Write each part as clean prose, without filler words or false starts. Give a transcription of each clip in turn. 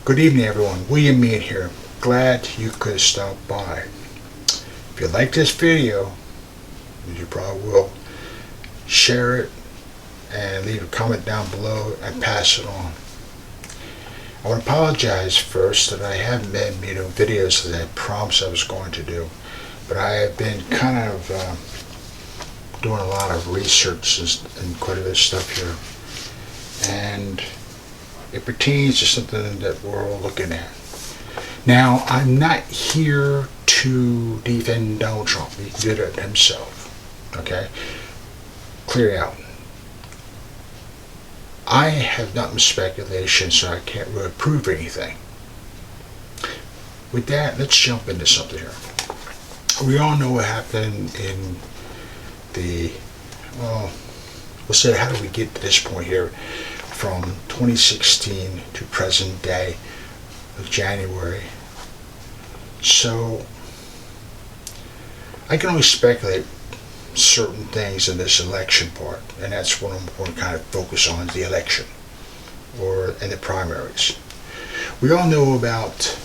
Good evening, everyone. William Mead here. Glad you could stop by. If you like this video, you probably will, share it and leave a comment down below and pass it on. I want to apologize first that I haven't made videos that I promised I was going to do, but I have been kind of doing a lot of research and quite a bit of stuff here, and it pertains to something that we're all looking at. Now, I'm not here to defend Donald Trump. He did it himself. Okay? Clear out. I have nothing but speculation, so I can't really prove anything. With that, let's jump into something here. We all know what happened in the, well, let's say, how do we get to this point here? From 2016 to present day of January. So I can only speculate certain things in this election part, and that's what I'm going to kind of focus on, is the election in the primaries. We all know about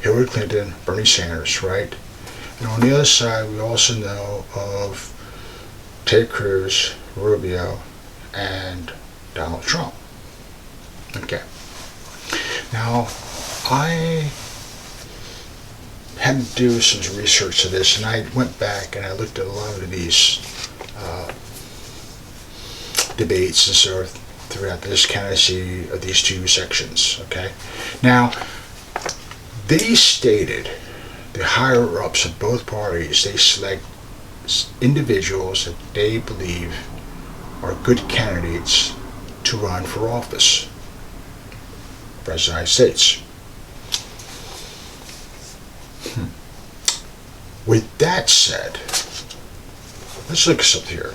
Hillary Clinton, Bernie Sanders, right? And on the other side, we also know of Ted Cruz, Rubio, and Donald Trump. Okay. Now, I had to do some research to this, and I went back and I looked at a lot of these debates and so throughout this candidacy of these two sections. Okay. Now, they stated, the higher ups of both parties, they select individuals that they believe are good candidates to run for office, President of the United States. With that said, let's look at something here.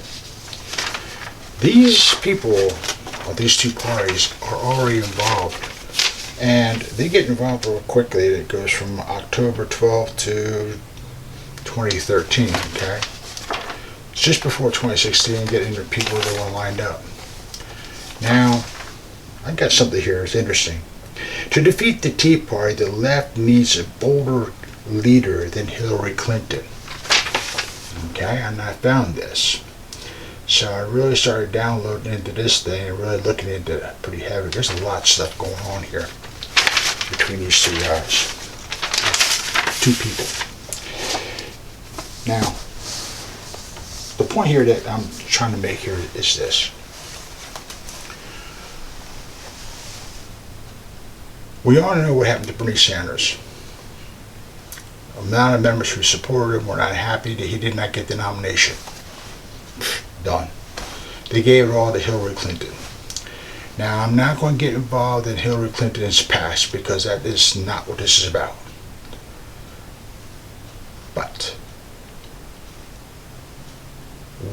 These people of these two parties are already involved, and they get involved real quickly. It goes from October 12th to 2013, okay? Just before 2016, getting the people that were lined up. Now, I got something here that's interesting. To defeat the Tea Party, the left needs a bolder leader than Hillary Clinton. Okay, and I found this. So I really started downloading into this thing and really looking into it pretty heavy. There's a lot of stuff going on here between these two guys. Two people. Now, the point here that I'm trying to make here is this. We all know what happened to Bernie Sanders. The amount of members who supported him were not happy that he did not get the nomination. Done. They gave it all to Hillary Clinton. Now, I'm not going to get involved in Hillary Clinton's past, because that is not what this is about. But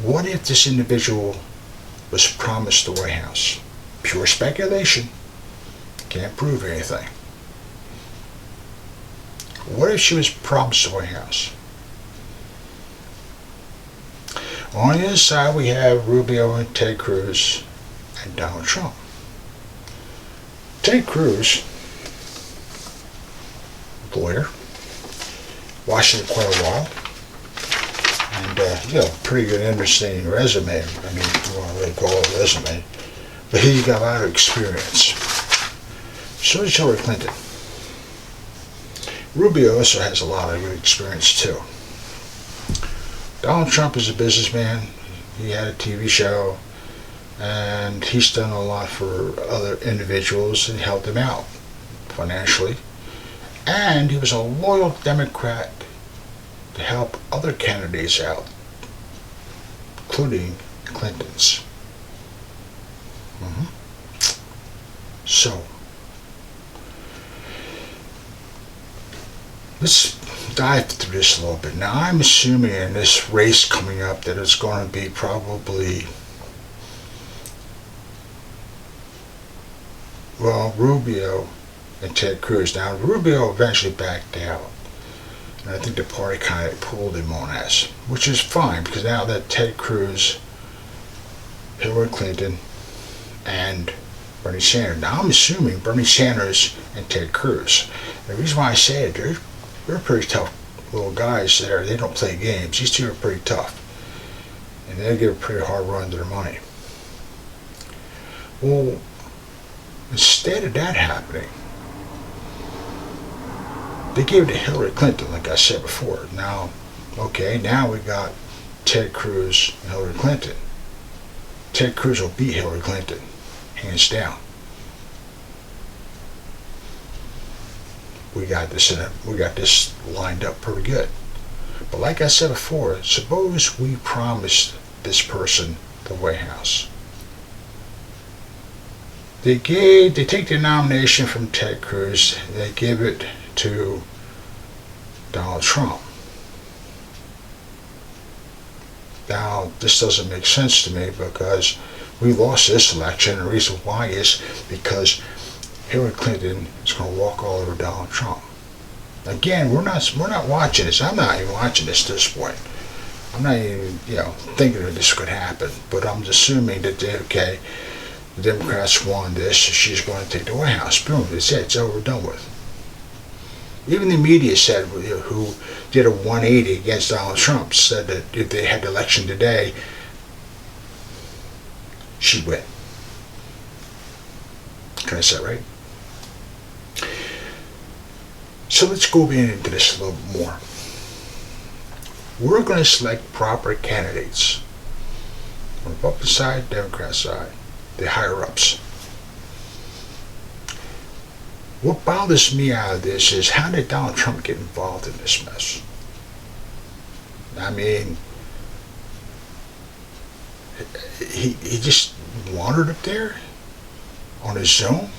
what if this individual was promised the White House? Pure speculation. Can't prove anything. What if she was promised the White House? On the other side, we have Rubio and Ted Cruz and Donald Trump. Ted Cruz, lawyer, Washington quite a while, and pretty good, interesting resume. I mean, you want to really call it a resume, but he got a lot of experience. So does Hillary Clinton. Rubio also has a lot of good experience too. Donald Trump is a businessman. He had a TV show, and he's done a lot for other individuals and helped them out financially. And he was a loyal Democrat to help other candidates out, including Clinton's. So, let's dive through this a little bit. Now, I'm assuming in this race coming up that it's going to be probably, well, Rubio and Ted Cruz. Now, Rubio eventually backed out, and I think the party kind of pulled him on us, which is fine, because now that Ted Cruz, Hillary Clinton, and Bernie Sanders. Now I'm assuming Bernie Sanders and Ted Cruz. The reason why I say it, they're pretty tough little guys there. They don't play games. These two are pretty tough. And they'll give a pretty hard run to their money. Well, instead of that happening, they gave it to Hillary Clinton, like I said before. Now, okay, now we got Ted Cruz and Hillary Clinton. Ted Cruz will beat Hillary Clinton, hands down. We got this lined up pretty good. But like I said before, suppose we promised this person the White House. They take the nomination from Ted Cruz, they give it to Donald Trump. Now, this doesn't make sense to me because we lost this election. The reason why is because Hillary Clinton is going to walk all over Donald Trump. Again, we're not watching this. I'm not even watching this at this point. I'm not even thinking that this could happen. But I'm assuming that the Democrats won this, so she's going to take the White House. Boom, that's it. It's over, done with. Even the media said, who did a 180 against Donald Trump, said that if they had the election today, she'd win. Can I say that right? So let's go into this a little more. We're going to select proper candidates. On the Republican side, Democrat side, the higher-ups. What bothers me out of this is how did Donald Trump get involved in this mess? I mean, he just wandered up there on his own?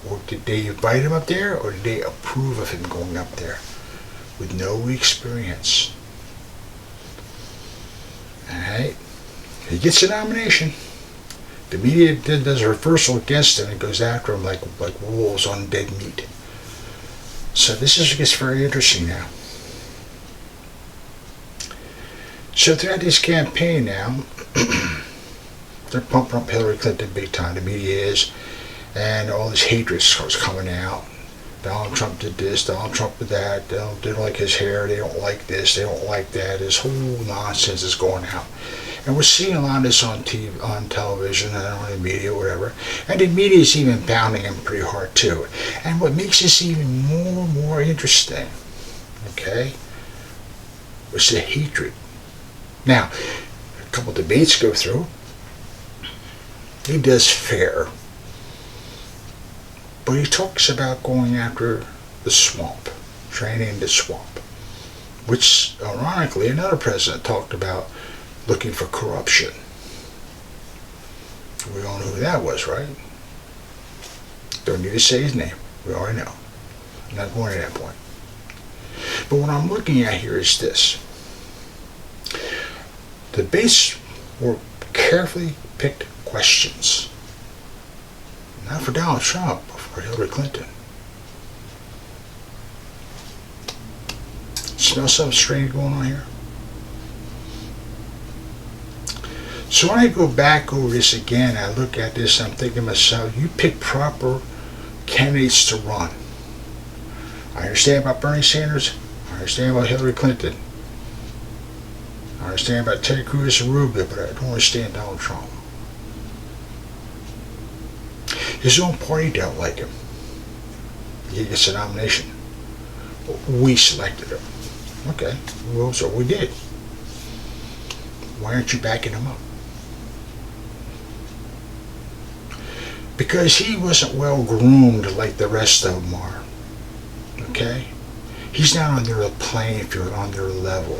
Or did they invite him up there? Or did they approve of him going up there with no experience? Alright? He gets a nomination. The media does a reversal against him and goes after him like wolves on dead meat. So this gets very interesting now. So throughout this campaign now, they're pumping up Hillary Clinton big time. The media is. And all this hatred starts coming out. Donald Trump did this, Donald Trump did that, they don't like his hair, they don't like this, they don't like that. This whole nonsense is going out. And we're seeing a lot of this on TV, on television and on the media, whatever. And the media is even pounding him pretty hard too. And what makes this even more interesting, okay, was the hatred. Now, a couple debates go through. He does fair. But he talks about going after the swamp, draining the swamp, which, ironically, another president talked about looking for corruption. We all know who that was, right? Don't need to say his name. We already know. I'm not going to that point. But what I'm looking at here is this. The debates were carefully picked questions. Not for Donald Trump, but for Hillary Clinton. Smell something strange going on here? So when I go back over this again, I look at this, I'm thinking to myself, you pick proper candidates to run. I understand about Bernie Sanders. I understand about Hillary Clinton. I understand about Ted Cruz and Rubio, but I don't understand Donald Trump. His own party don't like him. He gets a nomination. We selected him. Okay, well, so we did. Why aren't you backing him up? Because he wasn't well groomed like the rest of them are. Okay? He's not on their playing field, on their level.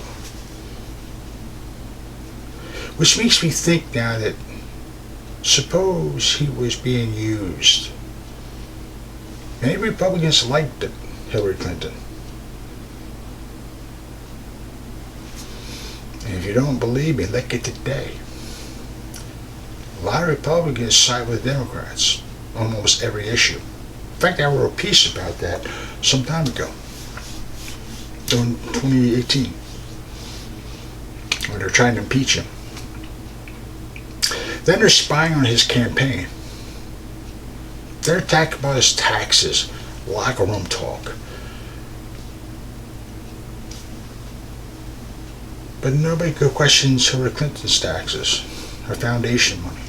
Which makes me think now that suppose he was being used. Many Republicans liked Hillary Clinton. And if you don't believe me, look at today. A lot of Republicans side with Democrats. Almost every issue. In fact, I wrote a piece about that some time ago. In 2018. When they're trying to impeach him. Then they're spying on his campaign. They're attacking about his taxes, locker room talk. But nobody questions Hillary Clinton's taxes, her foundation money.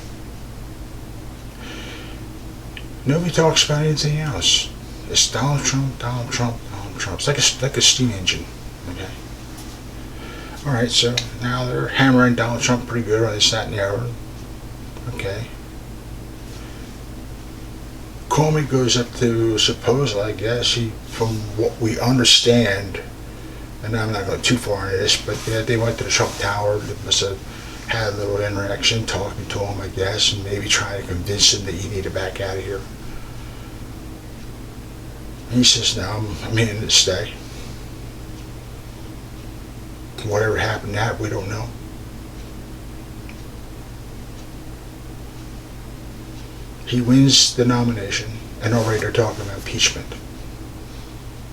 Nobody talks about anything else. It's Donald Trump, Donald Trump, Donald Trump. It's like a steam engine. Okay. All right. So now they're hammering Donald Trump pretty good on this, that, and the other. Okay. Comey goes up to, supposedly, I guess, from what we understand, and I'm not going too far into this, but yeah, they went to the Trump Tower. They must have had a little interaction, talking to him, I guess, and maybe trying to convince him that you need to back out of here. And he says, no, I'm in to stay. Whatever happened to that, we don't know. He wins the nomination, and already they're talking about impeachment.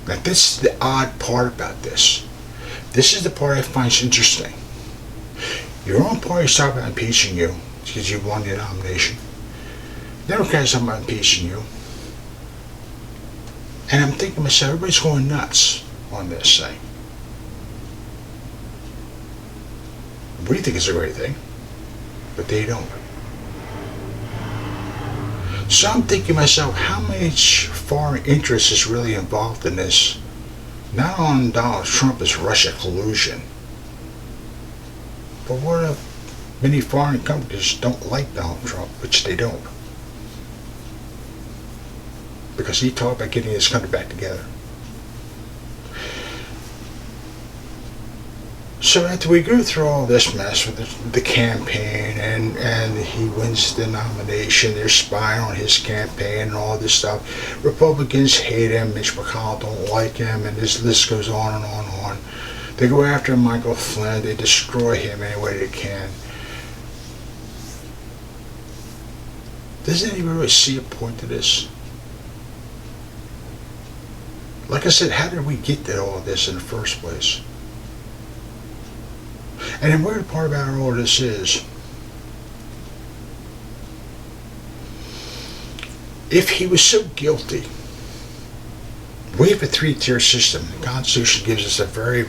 Now, this is the odd part about this. This is the part I find interesting. Your own party's talking about impeaching you because you won the nomination. They don't care something about impeaching you. And I'm thinking to myself, everybody's going nuts on this thing. We think it's a great thing, but they don't. So I'm thinking to myself, how much foreign interest is really involved in this? Not on Donald Trump as Russia collusion, but what if many foreign companies don't like Donald Trump, which they don't? Because he talked about getting his country back together. So after we go through all this mess with the campaign and he wins the nomination, they're spying on his campaign and all this stuff. Republicans hate him, Mitch McConnell don't like him, and this list goes on and on and on. They go after Michael Flynn, they destroy him any way they can. Doesn't anybody really see a point to this? Like I said, how did we get to all this in the first place? And the weird part about all this is, if he was so guilty, we have a three-tier system. The Constitution gives us a very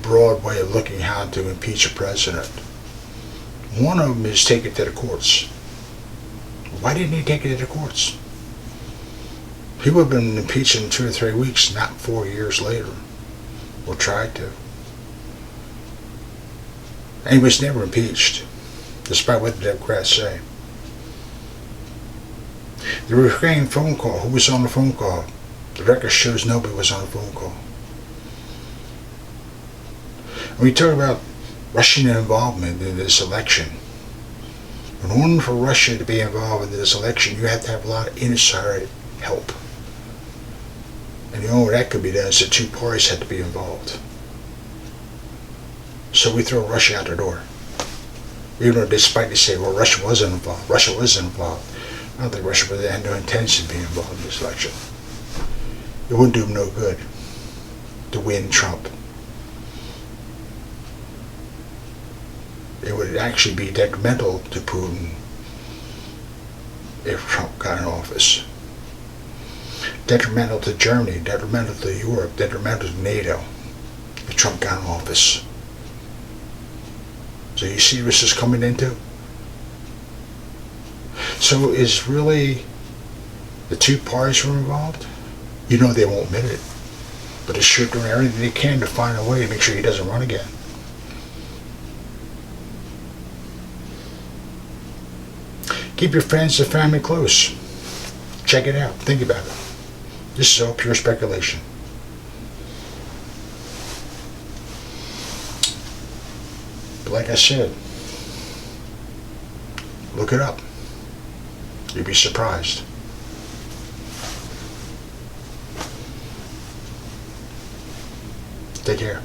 broad way of looking how to impeach a president. One of them is take it to the courts. Why didn't he take it to the courts? He would have been impeached in 2 or 3 weeks, not 4 years later, or tried to. And he was never impeached, despite what the Democrats say. The recording phone call, who was on the phone call? The record shows nobody was on the phone call. When we talk about Russian involvement in this election, in order for Russia to be involved in this election, you have to have a lot of insider help. And the only way that could be done is the two parties had to be involved. So we throw Russia out the door. Even though despite they say, well, Russia wasn't involved. Russia wasn't involved. I don't think Russia had no intention of being involved in this election. It wouldn't do them no good to win Trump. It would actually be detrimental to Putin if Trump got in office. Detrimental to Germany, detrimental to Europe, detrimental to NATO if Trump got in office. So you see what this is coming into? So is really the two parties were involved? You know they won't admit it. But they're sure doing everything they can to find a way to make sure he doesn't run again. Keep your friends and family close. Check it out. Think about it. This is all pure speculation. But like I said, look it up. You'd be surprised. Take care.